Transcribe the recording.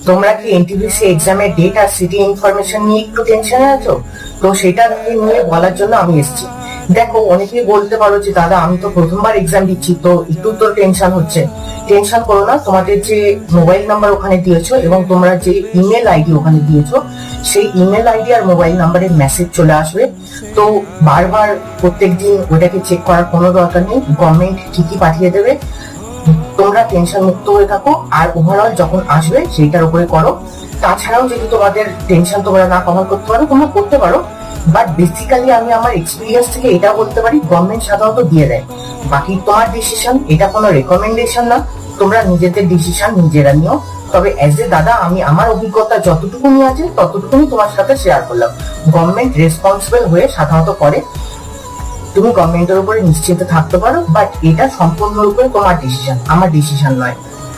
তোমরা কি এনটিপিসি এক্সামের ডেট আর সিটি ইনফরমেশন নিয়ে একটু টেনশনে আছো? তো সেটা নিয়ে বলার জন্য আমি এসেছি। দেখো, অনেকেই বলতে পারো যে দাদা আমি তো প্রথমবার এক্সাম দিচ্ছি, তো একটু তো টেনশন হচ্ছে। টেনশন করো না, তোমাদের যে মোবাইল নাম্বার ওখানে দিয়েছো এবং তোমরা যে ইমেল আইডি ওখানে দিয়েছো, সেই ইমেল আইডি আর মোবাইল নাম্বারে মেসেজ চলে আসবে। তো বারবার প্রত্যেকদিন ওটাকে চেক করার কোনো দরকার নেই, গভর্নমেন্ট ঠিকই পাঠিয়ে দেবে। তোমরা টেনশন মুক্ত হয়ে থাকো, আর ওভারঅল যখন আসবে সেইটার উপরে করো। তাছাড়াও যদি তোমাদের টেনশন তোমরা না কভার করতে পারো, তোমরা করতে পারো, বাট বেসিক্যালি আমি আমার এক্সপিরিয়েন্স থেকে এটা বলতে পারি গভর্নমেন্ট সাধারণত দিয়ে দেয়। বাকি তোমার ডিসিশন, এটা কোনো রেকমেন্ডেশন না, তোমরা নিজেদের ডিসিশন নিজেরা নিও। তবে অ্যাজ এ দাদা আমি আমার অভিজ্ঞতা যতটুকুনি আছে ততটুকুনি তোমার সাথে শেয়ার করলাম। গভর্নমেন্ট রেসপন্সিবল হয়ে সাধারণত করে, তুমি গভর্নমেন্টের উপরে নিশ্চিন্ত থাকতে পারো, বাট এটা সম্পূর্ণরূপে তোমার ডিসিশন, আমার ডিসিশন নয়।